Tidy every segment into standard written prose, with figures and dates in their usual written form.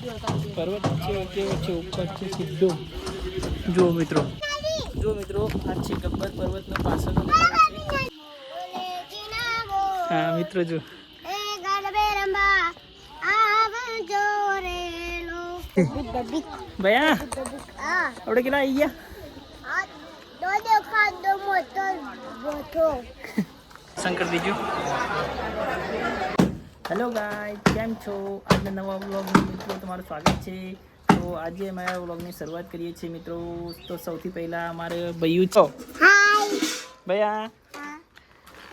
પર્વત વચ્ચે ઉપર છે સીધો. જુઓ મિત્રો, આ છે ગબ્બર પર્વતનો પાછળનો નજારો છે. હા મિત્રો, જો ભયા આપણે કેટલા આવી ગયા શંકર બીજું. હેલો ગાઈસ, કેમ છો? આજના નવા વ્લોગમાં મિત્રો તમારું સ્વાગત છે. તો આજે અમારા વ્લોગની શરૂઆત કરીએ છીએ મિત્રો. તો સૌથી પહેલાં અમારે ભૈયું છો. ભૈયા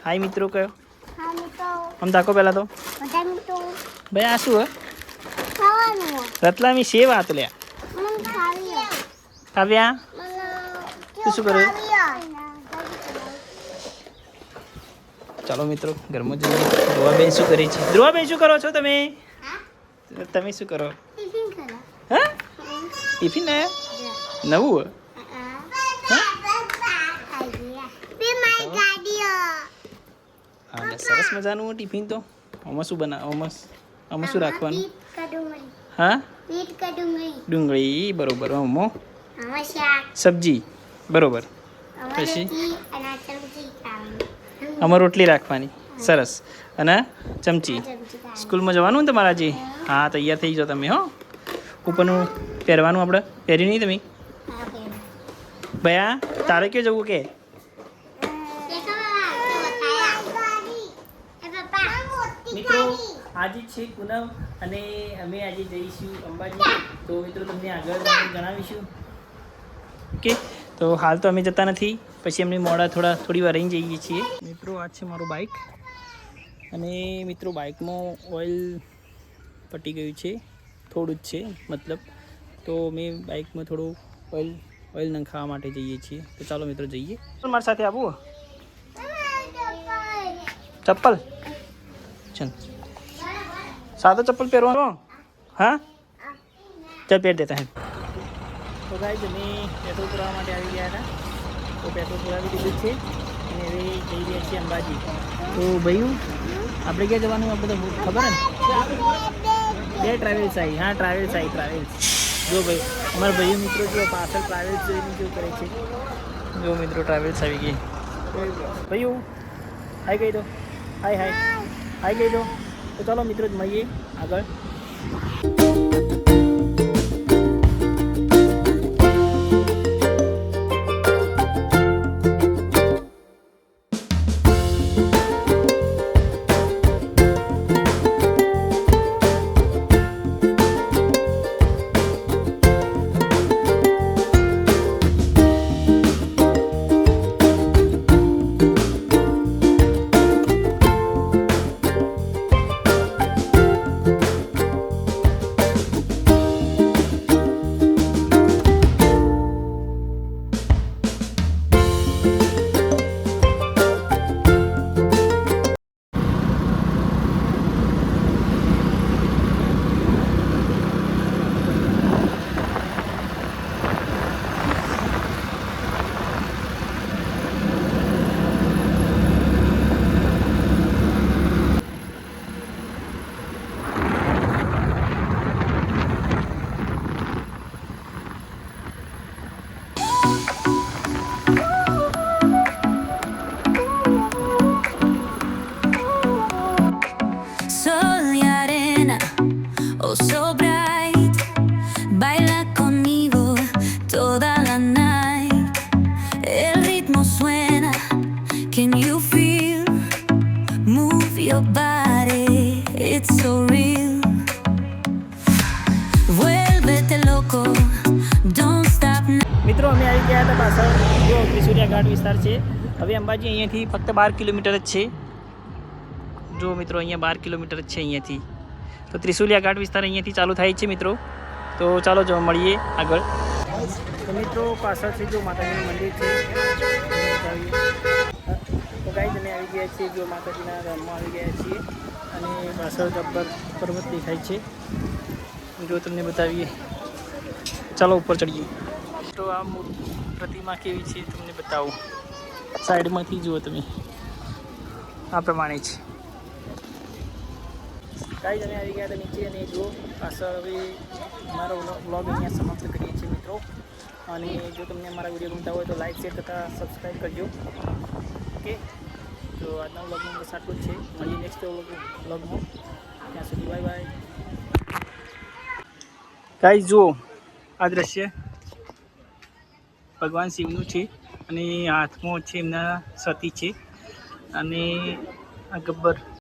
હાય મિત્રો કયો આમ તાકો પહેલાં તો ભૈયા આ શું હે? રતલામી સેવ આત લ્યા. કાવ્યા તું શું કરે? ચાલો મિત્રો ઘરમાં જઈએ. ધ્રુવાબેન શું કરે છે? ધ્રુવાબેન શું કરો છો તમે? તમે શું કરો? હા ટિફિન ને નવું હા સરસ મજાનું ટિફિન. તો આમાં શું આમાં શું રાખવાનું? હા ડુંગળી બરોબર. આમાં સબ્જી બરોબર. પછી આમાં રોટલી રાખવાની. સરસ. અને ચમચી. સ્કૂલમાં જવાનું ને તમારે આજે? હા તૈયાર થઈ જાઓ તમે. હો ઉપરનું પહેરવાનું આપણે પહેરી નહીં તમે? ભયા તારે ક્યાં જવું કે? મિત્રો આજે છે પૂનમ અને અમે આજે જઈશું અંબાજી. તો મિત્રો તમને આગળ જણાવીશું. ઓકે, તો હાલ તો અમે જતા નથી, પછી અમને મોડા થોડી વાર રહીને જઈએ છીએ. મિત્રો આ છે મારું બાઇક અને મિત્રો બાઇકમાં ઓઇલ પટી ગયું છે, થોડું જ છે મતલબ. તો અમે બાઇકમાં થોડું ઓઇલ નંખાવા માટે જઈએ છીએ. તો ચાલો મિત્રો જઈએ. મારી સાથે આવું ચપ્પલ चल सादा चप्पल પહેરવાનો. હા ચાલ પહેર દેતા હે. તો ગાઈસ અમે પેટ્રોલ પુરાવા માટે આવી ગયા હતા. તો પેટ્રોલ પુરાવી દીધું છે અને હવે જઈ રહ્યા છીએ અંબાજી. તો ભૈયું આપણે ક્યાં જવાનું આપણે તો ખબર ને? બે ટ્રાવેલ્સ આવી. હા ટ્રાવેલ્સ. જો ભાઈ અમારા ભાઈઓ મિત્રો જો પાછળ ટ્રાવેલ્સ જોઈને જો કરે છે. જો મિત્રો ટ્રાવેલ્સ આવી ગઈ. ભૈયું હાય કહી દો. હાય કહી દો. તો ચાલો મિત્રો મળીએ આગળ. મિત્રો અમે આવી ગયા હતા પાછળ. જો ત્રિશુલિયા ઘાટ વિસ્તાર છે. હવે અંબાજી અહીંયાથી ફક્ત 12 કિલોમીટર જ છે. જો મિત્રો અહીંયા 12 કિલોમીટર જ છે અહીંયાથી. તો ત્રિશુલિયા ઘાટ વિસ્તાર અહીંયાથી ચાલુ થાય છે મિત્રો. તો ચાલો જો મળીએ આગળ. તો મિત્રો પાછળથી જો માતાજીનું મંદિર છે. તો ગાઈસ અમે આવી ગયા છીએ. જો માતાજીના ધામમાં આવી ગયા છીએ અને પાછળ ગબ્બર પર્વત દેખાય છે. જો તમને બતાવીએ. ચાલો ઉપર ચડીએ. તો આ પ્રતિમા કેવી છે તમને બતાવું. સાઈડમાંથી જુઓ તમે. આ પ્રમાણે છે. ગાઈઝ અમે આવી ગયા હતા નીચે અને જો પાછળ હવે મારો વ્લોગ અહીંયા સમાપ્ત કરીએ છીએ મિત્રો. અને જો તમને અમારા વિડીયો ગમતા હોય તો લાઈક શેર તથા સબસ્ક્રાઈબ કરજો. ઓકે, તો આજના વ્લોગમાં બસ આટલું જ છે. મળીએ નેક્સ્ટ વ્લોગમાં. ત્યાં સુધી બાય બાય. ગાઈઝ જુઓ આ દ્રશ્ય ભગવાન શિવનું છે અને હાથમાં છે એમના સતી છે અને આ ગબ્બર